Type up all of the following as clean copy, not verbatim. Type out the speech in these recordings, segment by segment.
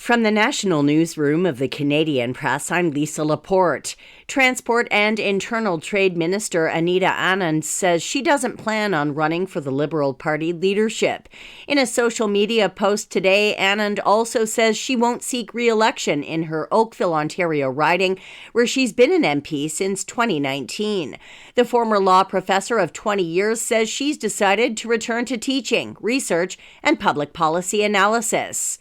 From the National Newsroom of the Canadian Press, I'm Lisa Laporte. Transport and Internal Trade Minister Anita Anand says she doesn't plan on running for the Liberal Party leadership. In a social media post today, Anand also says she won't seek re-election in her Oakville, Ontario riding, where she's been an MP since 2019. The former law professor of 20 years says she's decided to return to teaching, research, and public policy analysis.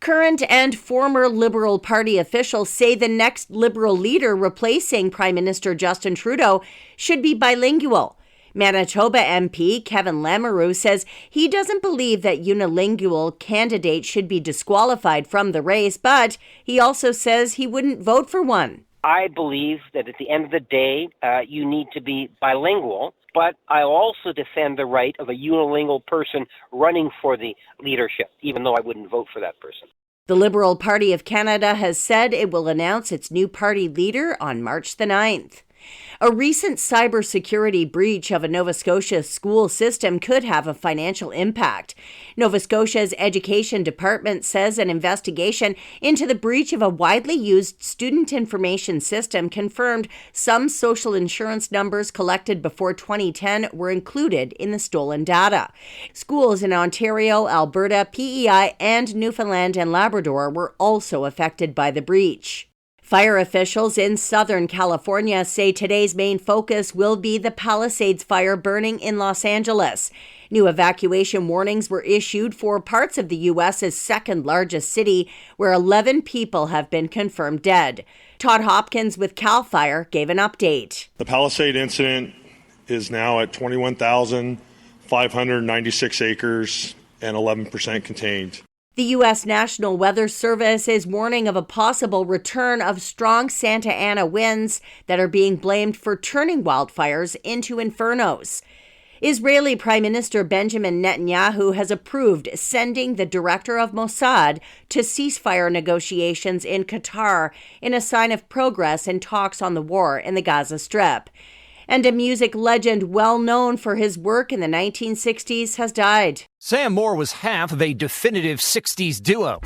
Current and former Liberal Party officials say the next Liberal leader replacing Prime Minister Justin Trudeau should be bilingual. Manitoba MP Kevin Lamoureux says he doesn't believe that unilingual candidates should be disqualified from the race, but he also says he wouldn't vote for one. I believe that at the end of the day, you need to be bilingual, but I also defend the right of a unilingual person running for the leadership, even though I wouldn't vote for that person. The Liberal Party of Canada has said it will announce its new party leader on March the 9th. A recent cybersecurity breach of a Nova Scotia school system could have a financial impact. Nova Scotia's Education Department says an investigation into the breach of a widely used student information system confirmed some social insurance numbers collected before 2010 were included in the stolen data. Schools in Ontario, Alberta, PEI, and Newfoundland and Labrador were also affected by the breach. Fire officials in Southern California say today's main focus will be the Palisades fire burning in Los Angeles. New evacuation warnings were issued for parts of the U.S.'s second largest city, where 11 people have been confirmed dead. Todd Hopkins with CAL FIRE gave an update. The Palisade incident is now at 21,596 acres and 11% contained. The U.S. National Weather Service is warning of a possible return of strong Santa Ana winds that are being blamed for turning wildfires into infernos. Israeli Prime Minister Benjamin Netanyahu has approved sending the director of Mossad to ceasefire negotiations in Qatar in a sign of progress in talks on the war in the Gaza Strip. And a music legend well known for his work in the 1960s has died. Sam Moore was half of a definitive 60s duo.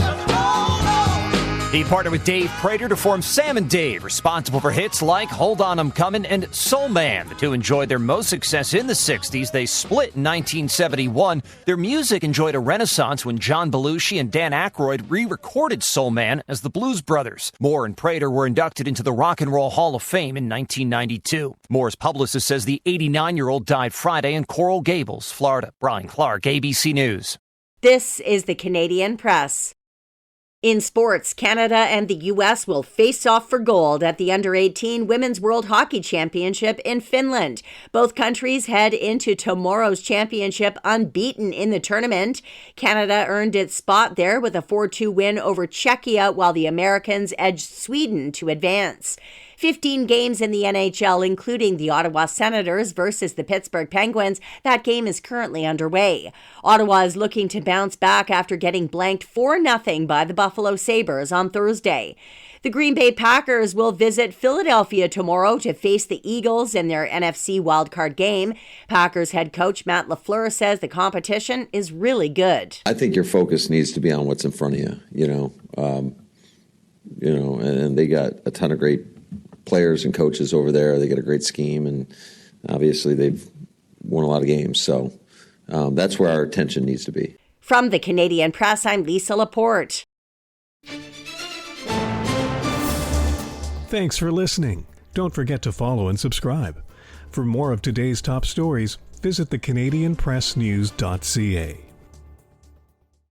He partnered with Dave Prater to form Sam and Dave, responsible for hits like Hold On I'm Comin' and Soul Man. The two enjoyed their most success in the 60s. They split in 1971. Their music enjoyed a renaissance when John Belushi and Dan Aykroyd re-recorded Soul Man as the Blues Brothers. Moore and Prater were inducted into the Rock and Roll Hall of Fame in 1992. Moore's publicist says the 89-year-old died Friday in Coral Gables, Florida. Brian Clark, ABC News. This is the Canadian Press. In sports, Canada and the U.S. will face off for gold at the Under-18 Women's World Hockey Championship in Finland. Both countries head into tomorrow's championship unbeaten in the tournament. Canada earned its spot there with a 4-2 win over Czechia, while the Americans edged Sweden to advance. 15 games in the NHL, including the Ottawa Senators versus the Pittsburgh Penguins. That game is currently underway. Ottawa is looking to bounce back after getting blanked 4-0 by the Buffalo Sabres on Thursday. The Green Bay Packers will visit Philadelphia tomorrow to face the Eagles in their NFC wildcard game. Packers head coach Matt LaFleur says the competition is really good. I think your focus needs to be on what's in front of you, and they got a ton of great players and coaches over there. They got a great scheme, and obviously they've won a lot of games. So that's where our attention needs to be. From the Canadian Press, I'm Lisa Laporte. Thanks for listening. Don't forget to follow and subscribe. For more of today's top stories, visit thecanadianpressnews.ca.